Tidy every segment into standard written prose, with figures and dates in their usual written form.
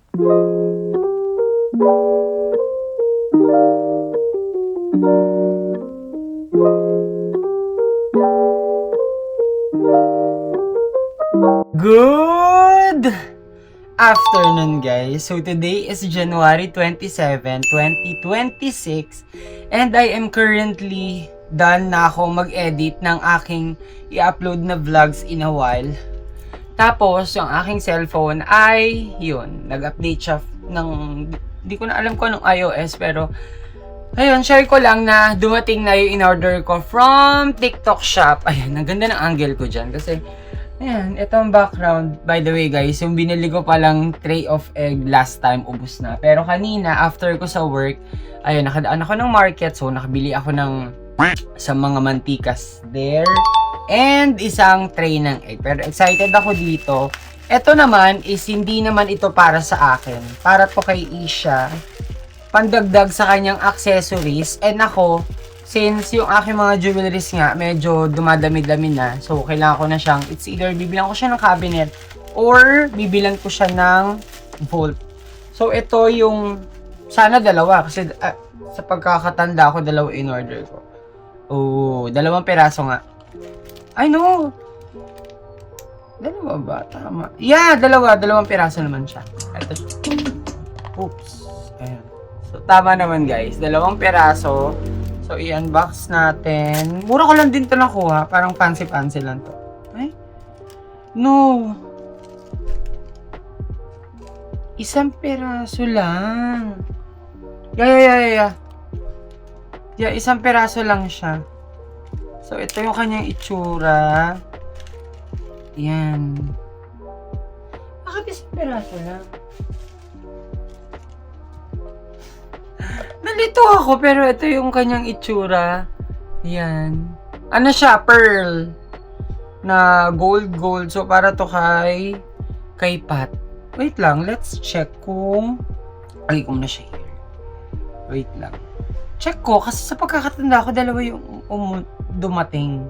Good afternoon, guys. So today is January 27, 2026 and I am currently done na ako mag-edit ng aking i-upload na vlogs in a while. Tapos, yung aking cellphone ay, yun, nag-update siya ng, di ko na alam kung anong iOS, pero ayun, share ko lang na dumating na yung in-order ko from TikTok shop. Ayun, ang ganda ng angle ko dyan kasi ayan, ito ang background. By the way, guys, yung binili ko palang tray of egg last time, ubos na. Pero kanina, after ko sa work, ayun, nakadaan ako ng market. So, nakabili ako ng sa mga mantikas there. And isang tray ng egg. Pero excited ako dito. Ito naman is hindi naman ito para sa akin. Para to kay Isha. Pandagdag sa kanyang accessories. And ako, since yung aking mga jewelries nga, medyo dumadami-dami na. So, kailangan ko na siyang, it's either bibilang ko siya ng cabinet or bibilang ko siya ng vault. So, ito yung, sana dalawa. Kasi sa pagkakatanda ko, dalawa in order ko. Oh, 2 peraso nga. I know. Dalawa ba? Tama. Yeah, 2 peraso naman siya. Ito. Oops. Ayan. So, tama naman, guys. 2 peraso. So, i-unbox natin. Mura ko lang din ito nakuha. Parang fancy-fancy lang to. Ay? No. 1 peraso lang. Yeah. Yeah, 1 peraso lang siya. So, ito yung kanyang itsura. Yan. Bakit 1 peraso lang? Nalito ako, pero ito yung kanyang itsura. Yan. Ano siya? Pearl. Na gold. So, para to kay Pat. Wait lang. Let's check kung kung na siya here. Wait lang. Check ko. Kasi sa pagkakatanda ko, 2 yung dumating.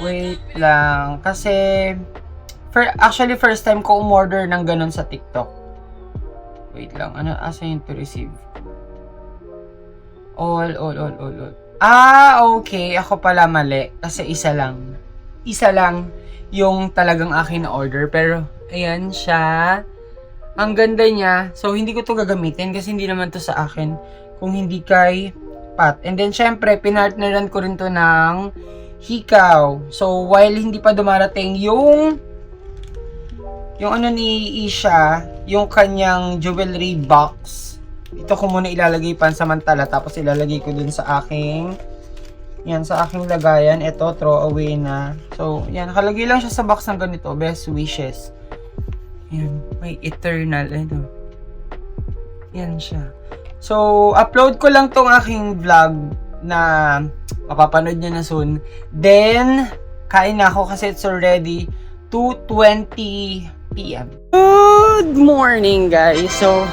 Wait lang. Kasi, actually, first time ko umorder ng ganun sa TikTok. Wait lang. Ano? Assign to receive. All. Ah, okay. Ako pala mali. Kasi isa lang. Isa lang yung talagang akin na order. Pero, ayan siya. Ang ganda niya. So, hindi ko to gagamitin kasi hindi naman to sa akin. Kung hindi kay Pat. And then, syempre, pinartneran ko rin to ng hikaw. So, while hindi pa dumarating yung ano ni Isha, yung kanyang jewelry box, ito ko muna ilalagay pansamantala, tapos ilalagay ko dun sa aking lagayan. Ito, throw away na. So, yan, nakalagay lang siya sa box ng ganito, best wishes. Yan, may eternal, ano. Yan siya. So, upload ko lang tong aking vlog na mapapanood nyo na soon. Then, kain na ako kasi it's already 2:20 PM. Good morning, guys. So,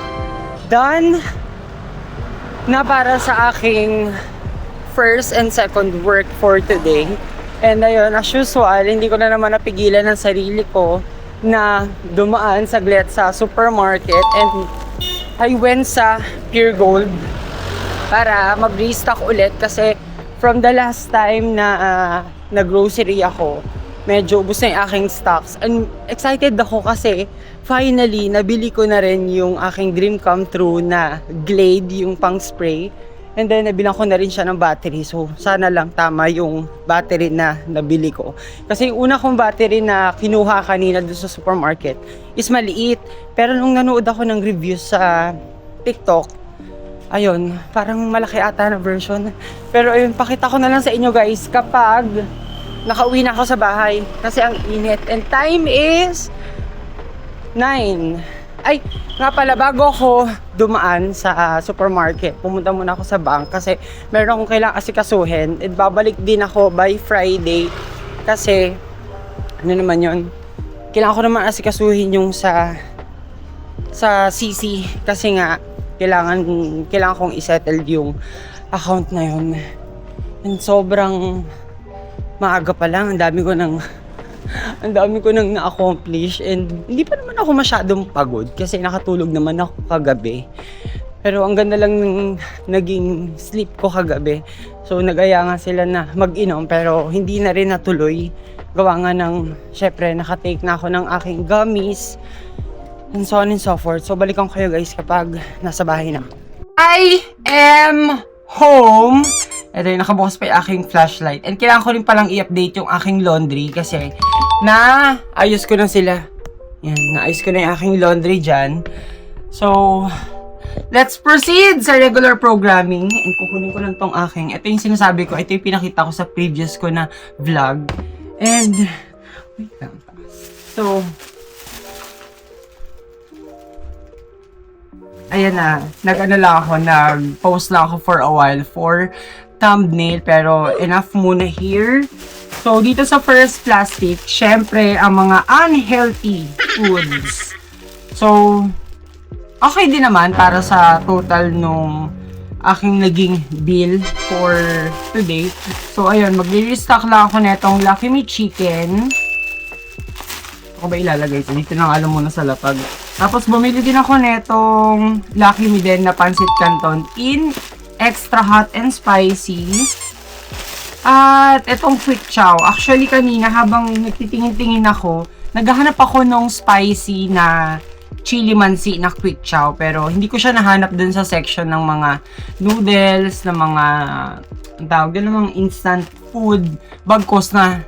done na para sa aking first and second work for today. And ayun, as usual, hindi ko na naman napigilan ng sarili ko na dumaan saglit sa supermarket and I went sa Pure Gold para mag-restock ulit kasi from the last time na nag-grocery ako, medyo ubos na yung aking stocks. And excited ako kasi finally, nabili ko na rin yung aking dream come true na Glade, yung pang spray. And then, nabilang ko na rin siya ng battery. So, sana lang tama yung battery na nabili ko. Kasi yung una kong battery na kinuha kanina doon sa supermarket is maliit. Pero nung nanood ako ng reviews sa TikTok, ayun, parang malaki ata na version. Pero ayun, pakita ko na lang sa inyo guys kapag nakauwi na ako sa bahay. Kasi ang init. And time is 9. Ay, nga pala, bago ako dumaan sa supermarket, pumunta muna ako sa bank kasi meron akong kailangang asikasuhin. At babalik din ako by Friday kasi, ano naman yun, kailangan ko naman asikasuhin yung sa CC kasi nga, kailangan kong isettle yung account na yun. And sobrang maaga pa lang, ang dami ko nang na-accomplish and hindi pa naman naman ako masyadong pagod kasi nakatulog naman ako kagabi. Pero ang ganda lang ng naging sleep ko kagabi. So nag-aya nga sila na mag-inom pero hindi na rin natuloy. Gawa nga ng, syempre nakatake na ako ng aking gummies and so on and so forth. So balikan ko kayo guys kapag nasa bahay na. I am home. Ito yung nakabukas pa yung aking flashlight. And kailangan ko rin palang i-update yung aking laundry kasi naayos ko na sila. Yan, naayos ko na yung aking laundry dyan. So, let's proceed sa regular programming. And kukunin ko lang tong aking. Ito yung sinasabi ko. Ito yung pinakita ko sa previous ko na vlog. And, wait lang. So, ayan na. Nag-ano lang ako. Nag-post lang ako for a while for thumbnail. Pero, enough muna here. So, dito sa first plastic, syempre, ang mga unhealthy foods. So, okay din naman para sa total nung aking naging bill for today. So, ayun, magre-restock lang ako netong Lucky Me Chicken. Ako ba ilalagay ito? Dito na alam muna sa lapag. Tapos, bumili din ako netong Lucky Me din na Pancit Canton in extra hot and spicy. At itong quick chow. Actually, kanina habang nagtitingin-tingin ako, naghahanap ako nung spicy na chili mansi na quick chow, pero hindi ko siya nahanap dun sa section ng mga noodles, ng mga ang tawag din ng mga instant food. Bagkos na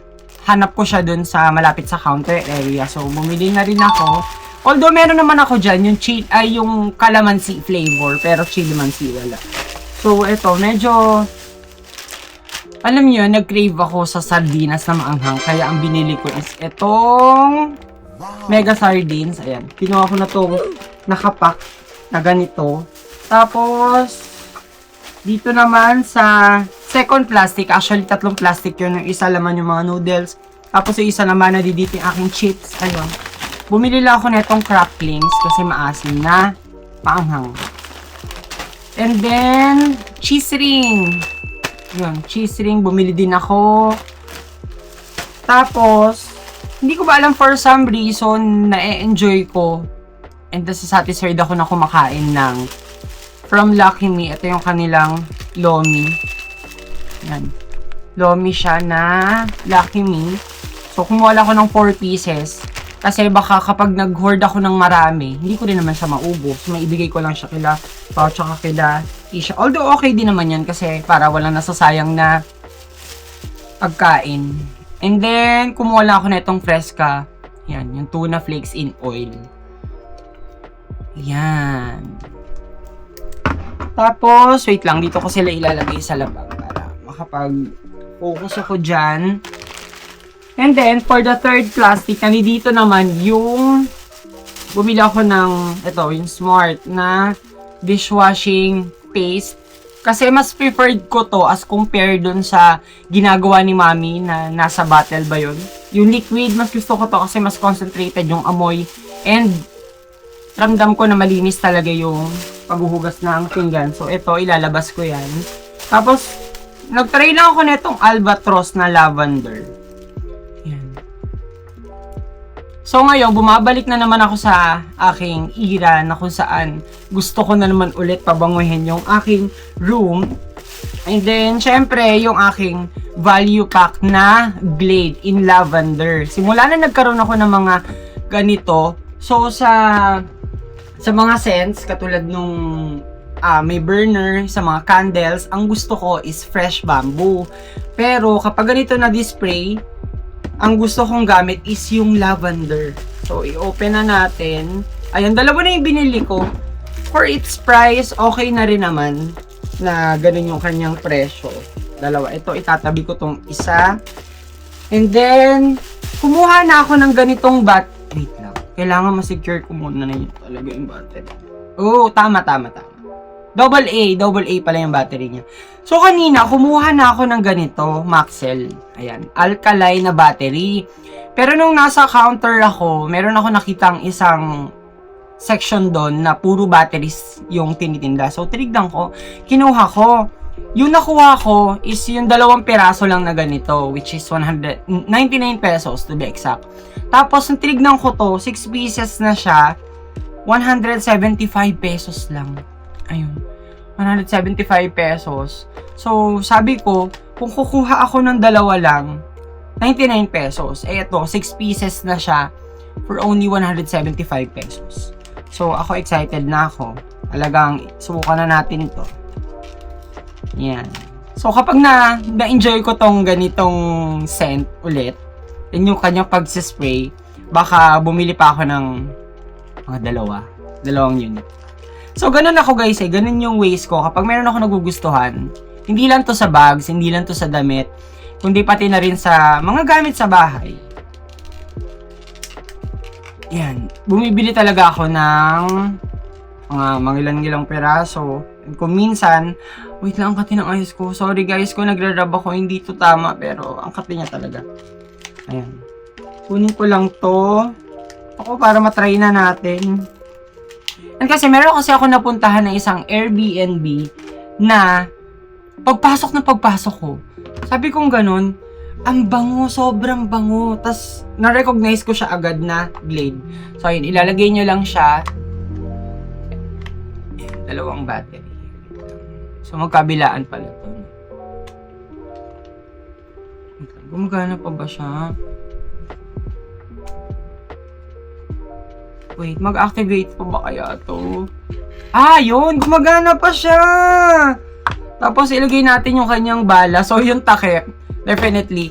hanap ko siya dun sa malapit sa counter area. So bumili na rin ako. Although meron naman ako dyan yung calamansi flavor, pero chili mansi wala. So eto, medyo alam niyo, nag-crave ako sa sardinas na maanghang, kaya ang binili ko is etong mega sardines. Ayan. Kinuha ko na itong nakapack na ganito. Tapos, dito naman sa second plastic, actually tatlong plastic yun. Yung isa laman yung mga noodles. Tapos yung isa naman na dito yung aking chips. Ayun. Bumili lang ako na itong cracklings kasi maasim na maanghang. And then, cheese ring. Yun, cheese ring. Bumili din ako. Tapos, hindi ko ba alam for some reason, na-enjoy ko and satisfied ako na kumakain ng from Lucky Me. Ito yung kanilang lomi. Yan. Lomi siya na Lucky Me. So, kumuha ako ng 4 pieces. Kasi baka kapag nag-hoard ako ng marami, hindi ko rin naman siya maubos. Maibigay ko lang siya kila Pao tsaka kila Isha. Although, okay din naman yan kasi para walang nasasayang na pagkain. And then, kumuha lang ako na itong Fresca. Yan, yung tuna flakes in oil. Yan. Tapos, wait lang, dito ko sila ilalagay sa labang para makapag-focus ako dyan. And then, for the third plastic, nandito naman yung bumili ako ng, ito, yung Smart na dishwashing paste. Kasi mas preferred ko to as compared dun sa ginagawa ni Mami na nasa bottle ba yun. Yung liquid, mas gusto ko to kasi mas concentrated yung amoy. And ramdam ko na malinis talaga yung paghuhugas ng pinggan. So ito, ilalabas ko yan. Tapos, nagtry lang ako netong Albatross na lavender. Yan. So ngayon, bumabalik na naman ako sa aking era na kung saan gusto ko na naman ulit pabanguhin yung aking room. And then, syempre, yung aking value pack na Glade in lavender. Simula na nagkaroon ako ng mga ganito. So, sa mga scents, katulad nung may burner, sa mga candles, ang gusto ko is fresh bamboo. Pero, kapag ganito na display, ang gusto kong gamit is yung lavender. So, i-open na natin. Ayan, dalawa na yung binili ko. For its price, okay na rin naman na ganun yung kanyang presyo. Dalawa. Ito, itatabi ko tong isa. And then, kumuha na ako ng ganitong wait lang. Kailangan ma-secure ko muna na yun talaga yung battery. Oo, tama. Double A pala yung battery niya. So, kanina, kumuha na ako ng ganito, Maxell. Ayan, alkaline na battery. Pero nung nasa counter ako, meron ako nakitang isang section doon na puro batteries yung tinitinda. So, tinignan ko, kinuha ko. Yung nakuha ko is yung 2 piraso lang na ganito, which is 199 pesos to be exact. Tapos, nung tinignan ko to, 6 pieces na siya, 175 pesos lang. Ayun, 175 pesos. So, sabi ko, kung kukuha ako ng 2 lang, 99 pesos. Eh, ito, 6 pieces na siya for only 175 pesos. So, ako excited na ako. Talagang, subukan na natin ito. Yan. So, kapag na-enjoy ko tong ganitong scent ulit, yun yung kanyang pagsispray, baka bumili pa ako ng mga 2 unit. So, ganun ako guys eh. Ganun yung ways ko. Kapag meron ako nagugustuhan, hindi lang to sa bags, hindi lang to sa damit, kundi pati na rin sa mga gamit sa bahay. Yan. Bumibili talaga ako ng mga ilang peraso. And kung minsan, wait lang, ang kati ng eyes ko. Sorry guys, kung nagra-rub ako, hindi to tama, pero ang kati niya talaga. Ayan. Kunin ko lang to. Ako, para matry na natin. And kasi meron kasi ako napuntahan na isang Airbnb na pagpasok ko, sabi kong ganun, ang bango, sobrang bango. Tas, na-recognize ko siya agad na Glade. So, ayun, ilalagay nyo lang siya. Ayan, 2 battery. So, magkabilaan pala to. Gumagana pa ba siya? Wait, mag-activate pa ba kaya to? Ah, yun! Gumagana pa siya! Tapos, ilagay natin yung kanyang bala. So, yung takip, definitely,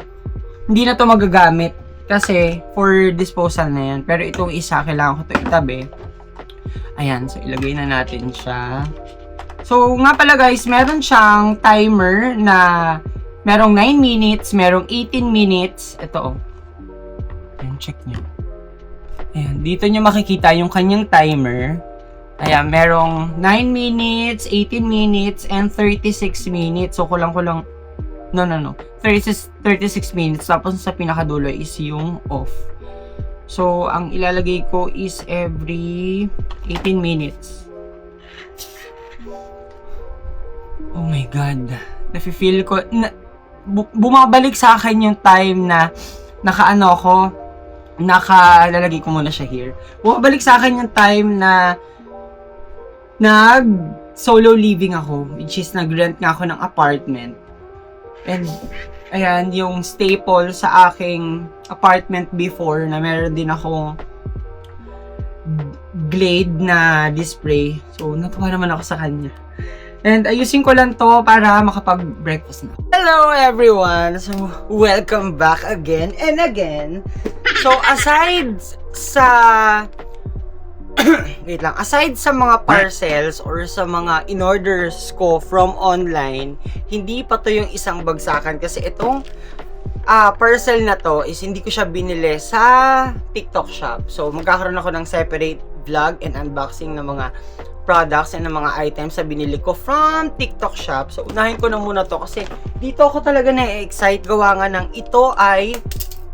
hindi na to magagamit. Kasi, for disposal na yan. Pero itong isa, kailangan ko to itabi. Ayan, so ilagay na natin siya. So, nga pala guys, meron siyang timer na merong 9 minutes, merong 18 minutes. Ito, oh. Ayan, check nyo. Ayan, dito nyo makikita yung kanyang timer. Ayan, merong 9 minutes, 18 minutes, and 36 minutes. So, kulang-kulang, no. 36 minutes. Tapos, sa pinakadulo is yung off. So, ang ilalagay ko is every 18 minutes. Oh my God. Nafe-feel ko, bumabalik sa akin yung time na lalagay ko muna siya here. Bumabalik sa akin yung time na solo living ako, which is nag-rent nga ako ng apartment. And ayan, yung staple sa aking apartment before na meron din akong Glade na display. So, natuwa naman ako sa kanya. And ayusin ko lang to para makapag-breakfast na. Hello everyone! So, welcome back again and again. So, aside sa aside sa mga parcels or sa mga in-orders ko from online, hindi pa to yung isang bagsakan kasi itong parcel na to is hindi ko siya binili sa TikTok shop. So, magkakaroon ako ng separate vlog and unboxing ng mga products and ng mga items na binili ko from TikTok shop. So, unahin ko na muna to kasi dito ako talaga na-excite gawa nga ng ito ay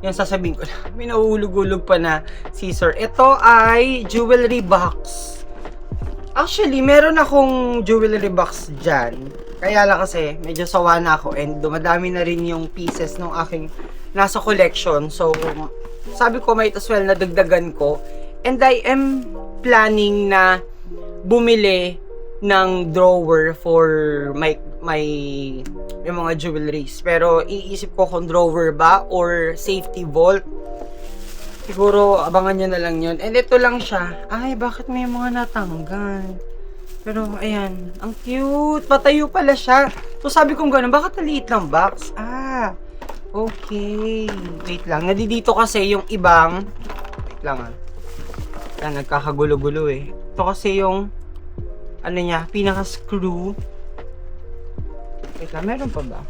yung sasabihin ko na, may nauulog-ulog pa na scissor. Ito ay jewelry box. Actually, meron akong jewelry box dyan. Kaya lang kasi, medyo sawa na ako and dumadami na rin yung pieces ng aking nasa collection. So, sabi ko might as well na dagdagan ko. And I am planning na bumili ng drawer for yung mga jewelries. Pero iisip ko kung drawer ba or safety vault. Siguro abangan nyo na lang yun. And ito lang siya. Ay, bakit may mga natanggal? Pero ayan, ang cute. Patayo pala siya. So sabi kong gano'n, bakit maliit lang box? Ah, okay. Wait lang, nadidito kasi yung ibang, wait lang Yan, nagkakagulo-gulo eh. Ito kasi yung ano niya, pinaka-screw. Wait lang, meron pa ba?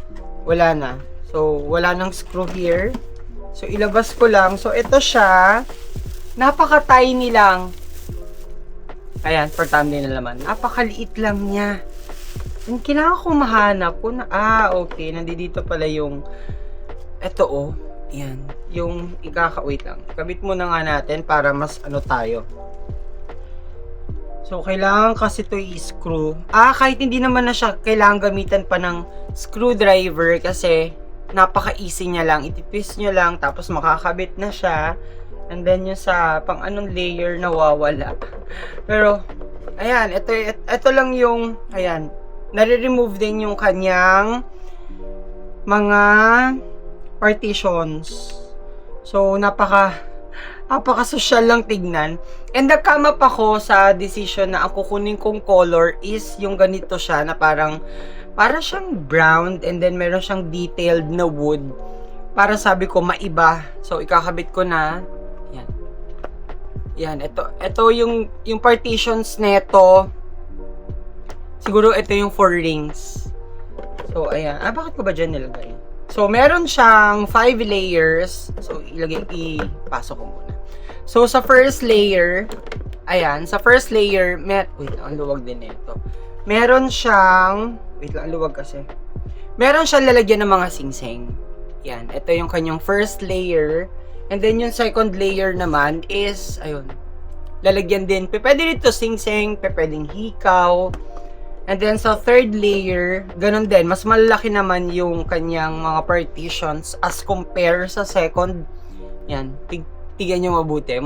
Wala na. So, wala nang screw here. So, ilabas ko lang. So, ito siya. Napaka-tiny lang. Ayan, for thumbnail na naman. Napakaliit lang niya. Yung kailangan ko mahanap ko na, okay. Nandito pala yung, ito oh. Yan. Yung wait lang. Kabit muna nga natin para mas ano tayo. So, kailangan kasi ito i-screw. Kahit hindi naman na siya kailangan gamitan pa ng screwdriver kasi napaka-easy niya lang. Itipis nyo lang, tapos makakabit na siya. And then yung sa pang anong layer nawawala. Pero, ayan, ito lang yung, ayan, nare-remove din yung kanyang mga partitions. So, napaka-social lang tignan. And nag-come up ako sa decision na ang kukunin kong color is yung ganito siya na para siyang brown and then meron siyang detailed na wood. Para sabi ko maiba. So, ikakabit ko na. Yan. Yan, ito yung partitions nito. Siguro ito yung 4 rings. So, ayan. Bakit ko ba dyan nilagay? So, meron siyang 5 layers. So, ipasok ko muna. So, sa first layer, ayan, sa first layer, wait, ang luwag din ito. Meron siyang, wait lang, ang luwag kasi. Meron siyang lalagyan ng mga singsing. Yan, ito yung kanyang first layer. And then, yung second layer naman is, ayun, lalagyan din. Pwede dito singsing, pwedeng hikaw. And then, sa third layer, ganun din. Mas malaki naman yung kanyang mga partitions as compare sa second. Yan, tignan nyo mabuti.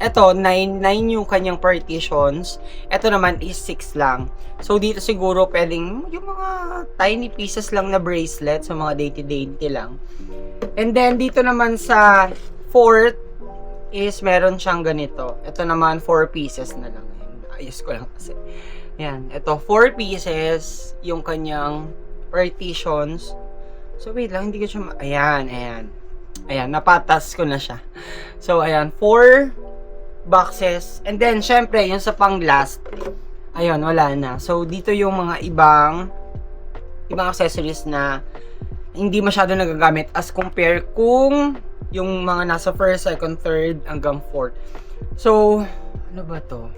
Eto, 9 yung kanyang partitions. Eto naman is 6 lang. So, dito siguro pwedeng yung mga tiny pieces lang na bracelet. So, mga dainty-dainty lang. And then, dito naman sa fourth is meron siyang ganito. Ito naman, 4 pieces na lang. Ayos ko lang kasi. Yan. Ito, 4 pieces yung kanyang partitions. So, wait lang. Hindi ko siya ayan. Ayan, napatas ko na siya. So, ayan, 4 boxes. And then, syempre, yung sa pang last, ayun, wala na. So, dito yung mga ibang accessories na hindi masyado nagagamit as compare kung yung mga nasa first, second, third, hanggang fourth. So, ano ba to?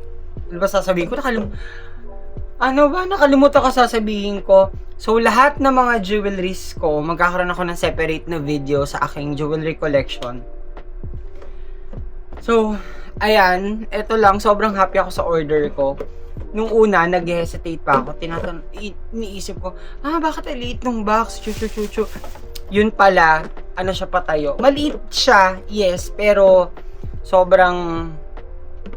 Ano ba sasabihin ko? Nakalimutan ko sasabihin ko. So, lahat ng mga jewelries ko, magkakaroon ako ng separate na video sa aking jewelry collection. So, ayan, eto lang, sobrang happy ako sa order ko. Nung una, nag-hesitate pa ako. Iniisip ko, bakit maliit nung box? Chu. Yun pala, ano siya patayo. Maliit siya, yes, pero sobrang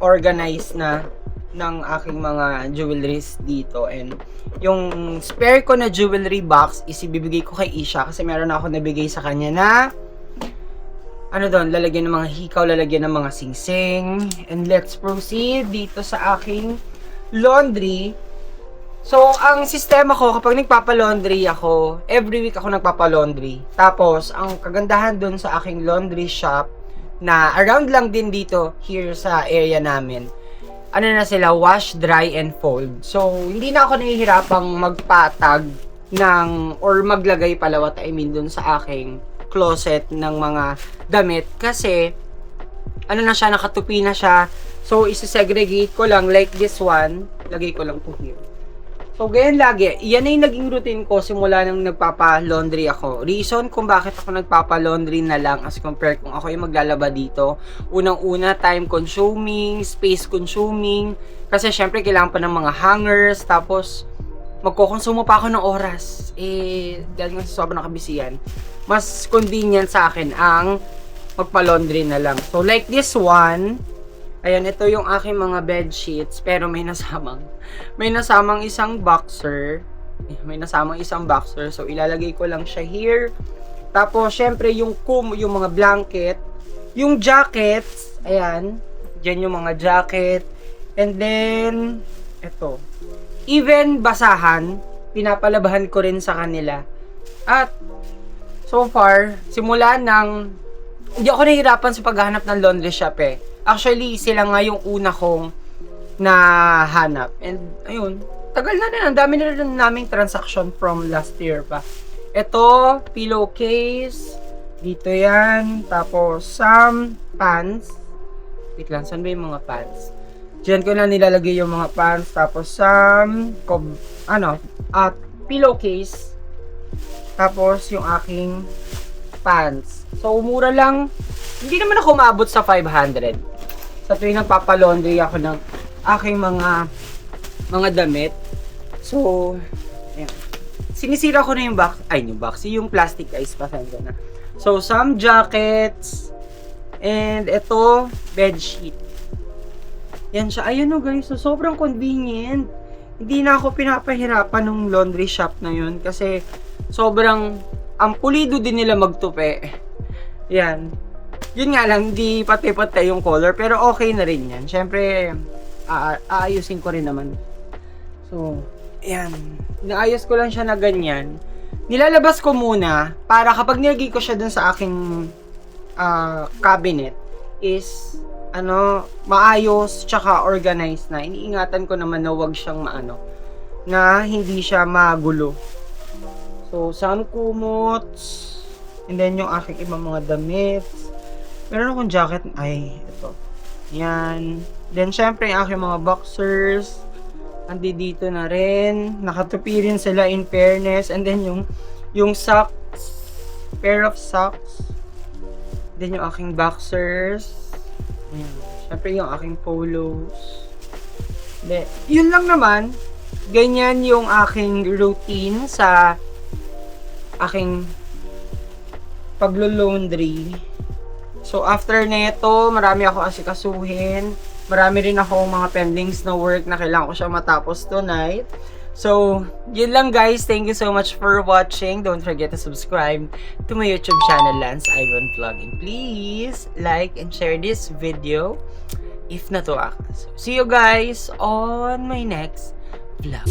organized na ng aking mga jewelries dito. And yung spare ko na jewelry box is ibibigay ko kay Isha kasi meron ako nabigay sa kanya na lalagyan ng mga hikaw, lalagyan ng mga singsing. And let's proceed dito sa aking laundry. So, ang sistema ko kapag nagpapa-laundry ako, every week ako nagpapa-laundry. Tapos, ang kagandahan dun sa aking laundry shop na around lang din dito here sa area namin, na sila, wash, dry, and fold. So, hindi na ako nahihirapang magpatag or maglagay pala dun sa aking closet ng mga damit. Kasi, nakatupi na siya. So, isi-segregate ko lang like this one. Lagay ko lang to here. So, ganyan lagi. Yan ay naging routine ko simula nang nagpapa-laundry ako. Reason kung bakit ako nagpapa-laundry na lang as compared kung ako yung maglalaba dito. Unang-una, time consuming, space consuming. Kasi syempre, kailangan pa ng mga hangers. Tapos, magkokonsumo pa ako ng oras. Dahil nga sa sobrang nakabisiyan, mas convenient sa akin ang magpa-laundry na lang. So, like this one, ayan, ito yung aking mga bed sheets, pero may nasamang isang boxer. So, ilalagay ko lang siya here. Tapos, syempre, yung mga blanket, yung jackets, ayan, dyan yung mga jacket. And then, ito. Even basahan, pinapalabahan ko rin sa kanila. At, so far, simula hindi ako nahihirapan sa paghahanap ng laundry shop Actually, sila nga yung una kong nahanap. And, ayun, tagal na rin. Ang dami na rin naming transaction from last year pa. Ito, pillowcase. Dito yan. Tapos, some pants. Wait lang, saan ba yung mga pants? Diyan ko na nilalagay yung mga pants. Tapos, some, pillowcase. Tapos, yung aking pants. So, mura lang. Hindi naman ako umabot sa 500. Sa tuwing nagpapa-laundry ako ng aking mga damit. So, ayan. Sinisira ko na yung yung plastic ice, pasensya na. So, some jackets, and ito, bedsheet. Yan siya. Ayun o guys, so sobrang convenient. Hindi na ako pinapahirapan ng laundry shop na yun kasi sobrang, ang pulido din nila magtupi. Yan. Yun nga lang, hindi pati-pati yung color, pero okay na rin yan. Siyempre, aayusin ko rin naman. So, yan. Naayos ko lang siya na ganyan. Nilalabas ko muna para kapag nilagay ko siya dun sa aking cabinet is maayos tsaka organized na. Iniingatan ko naman na wag siyang na hindi siya magulo. So, some kumots, and then yung aking ibang mga damit. Meron akong jacket, ito. Yan. Then, syempre, yung aking mga boxers. Dito na rin. Nakatupi rin sila in fairness. And then, yung socks. Pair of socks. Then, yung aking boxers. Ayan. Syempre, yung aking polos. Then, yun lang naman. Ganyan yung aking routine sa aking paglo-laundry. So, after neto, marami ako asikasuhin. Marami rin ako mga pendings na work na kailangan ko siya matapos tonight. So, yun lang guys. Thank you so much for watching. Don't forget to subscribe to my YouTube channel, Lance Ivan Vlog. And please, like and share this video if natuwa ka. So, see you guys on my next vlog.